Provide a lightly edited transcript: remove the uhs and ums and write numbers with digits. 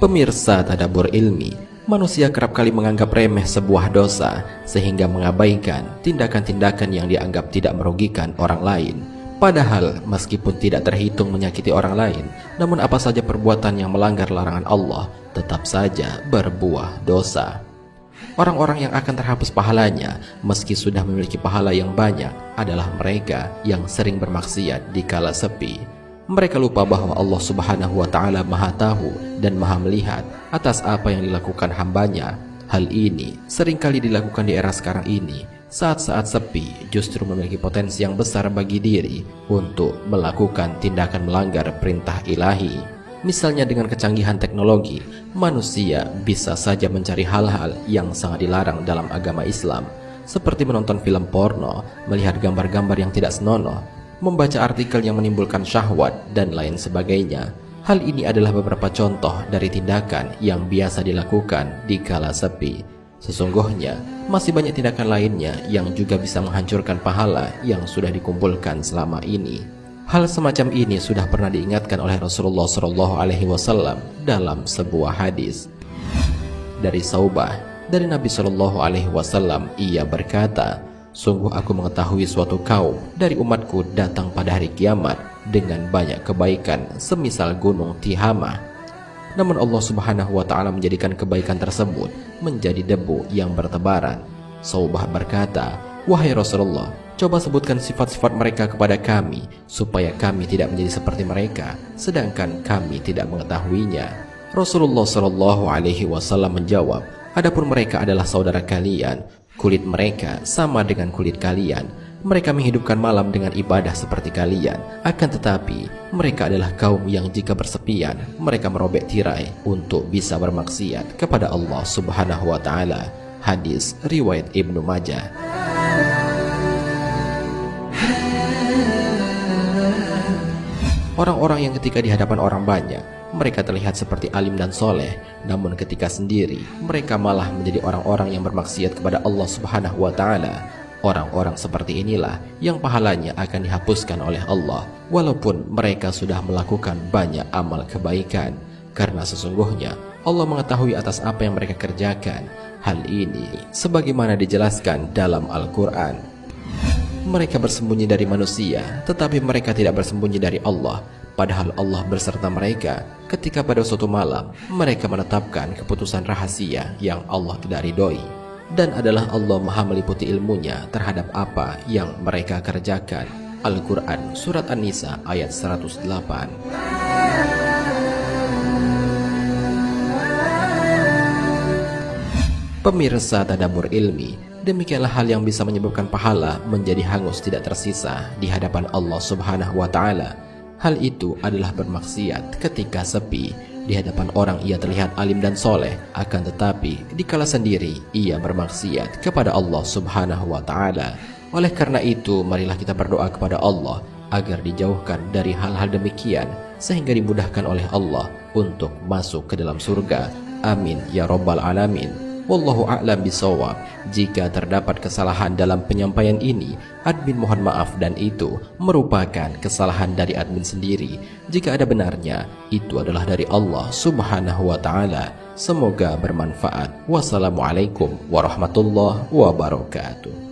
Pemirsa Tadabbur Ilmi, manusia kerap kali menganggap remeh sebuah dosa sehingga mengabaikan tindakan-tindakan yang dianggap tidak merugikan orang lain. Padahal meskipun tidak terhitung menyakiti orang lain, namun apa saja perbuatan yang melanggar larangan Allah tetap saja berbuah dosa. Orang-orang yang akan terhapus pahalanya meski sudah memiliki pahala yang banyak adalah mereka yang sering bermaksiat di kala sepi. Mereka lupa bahwa Allah Subhanahu wa Ta'ala Maha Tahu dan Maha Melihat atas apa yang dilakukan hambanya. Hal ini seringkali dilakukan di era sekarang ini. Saat-saat sepi justru memiliki potensi yang besar bagi diri untuk melakukan tindakan melanggar perintah ilahi. Misalnya dengan kecanggihan teknologi, manusia bisa saja mencari hal-hal yang sangat dilarang dalam agama Islam, seperti menonton film porno, melihat gambar-gambar yang tidak senonoh, membaca artikel yang menimbulkan syahwat, dan lain sebagainya. Hal ini adalah beberapa contoh dari tindakan yang biasa dilakukan di kala sepi. Sesungguhnya, masih banyak tindakan lainnya yang juga bisa menghancurkan pahala yang sudah dikumpulkan selama ini. Hal semacam ini sudah pernah diingatkan oleh Rasulullah SAW dalam sebuah hadis. Dari Saubah, dari Nabi SAW, ia berkata, "Sungguh aku mengetahui suatu kaum dari umatku datang pada hari kiamat dengan banyak kebaikan semisal gunung Tihamah. Namun Allah Subhanahu wa Ta'ala menjadikan kebaikan tersebut menjadi debu yang bertebaran." Saubah berkata, "Wahai Rasulullah, coba sebutkan sifat-sifat mereka kepada kami supaya kami tidak menjadi seperti mereka, sedangkan kami tidak mengetahuinya." Rasulullah SAW menjawab, "Adapun mereka adalah saudara kalian. Kulit mereka sama dengan kulit kalian. Mereka menghidupkan malam dengan ibadah seperti kalian. Akan tetapi, mereka adalah kaum yang jika bersepian, mereka merobek tirai untuk bisa bermaksiat kepada Allah Subhanahu wa Ta'ala." Hadis riwayat Ibnu Majah. Orang-orang yang ketika di hadapan orang banyak, mereka terlihat seperti alim dan soleh, namun ketika sendiri, mereka malah menjadi orang-orang yang bermaksiat kepada Allah Subhanahu wa Ta'ala. Orang-orang seperti inilah yang pahalanya akan dihapuskan oleh Allah, walaupun mereka sudah melakukan banyak amal kebaikan. Karena sesungguhnya Allah mengetahui atas apa yang mereka kerjakan. Hal ini sebagaimana dijelaskan dalam Al-Quran. Mereka bersembunyi dari manusia, tetapi mereka tidak bersembunyi dari Allah. Padahal Allah berserta mereka ketika pada suatu malam mereka menetapkan keputusan rahasia yang Allah tidak ridhoi. Dan adalah Allah Maha meliputi ilmunya terhadap apa yang mereka kerjakan. Al-Quran Surat An-Nisa ayat 108. Pemirsa Tadabbur Ilmi, demikianlah hal yang bisa menyebabkan pahala menjadi hangus tidak tersisa di hadapan Allah Subhanahu wa Ta'ala. Hal itu adalah bermaksiat ketika sepi. Di hadapan orang ia terlihat alim dan soleh, akan tetapi di kala sendiri ia bermaksiat kepada Allah Subhanahu wa Ta'ala. Oleh karena itu, marilah kita berdoa kepada Allah agar dijauhkan dari hal-hal demikian, sehingga dimudahkan oleh Allah untuk masuk ke dalam surga. Amin ya Rabbal Alamin. Wallahu a'lam bishawab. Jika terdapat kesalahan dalam penyampaian ini, admin mohon maaf dan itu merupakan kesalahan dari admin sendiri. Jika ada benarnya, itu adalah dari Allah Subhanahu wa Ta'ala. Semoga bermanfaat. Wassalamualaikum warahmatullahi wabarakatuh.